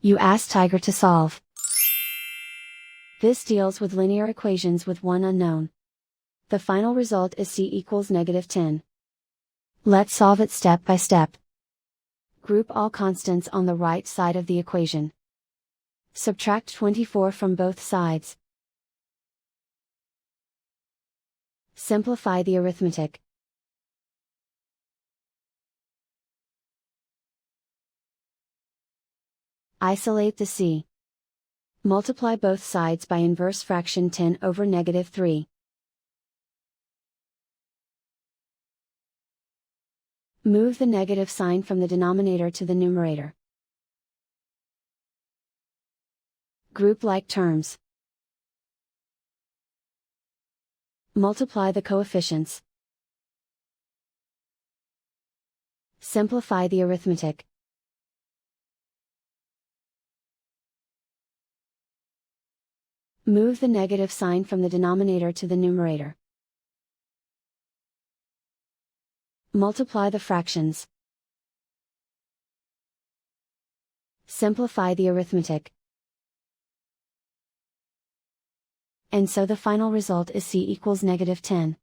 You ask Tiger to solve. This deals with linear equations with one unknown. The final result is c equals -10. Let's solve it step by step. Group all constants on the right side of the equation. Subtract 24 from both sides. Simplify the arithmetic. Isolate the c. Multiply both sides by inverse fraction 10 over -3. Move the negative sign from the denominator to the numerator. Group like terms. Multiply the coefficients. Simplify the arithmetic. Move the negative sign from the denominator to the numerator. Multiply the fractions. Simplify the arithmetic. And so the final result is c equals -10.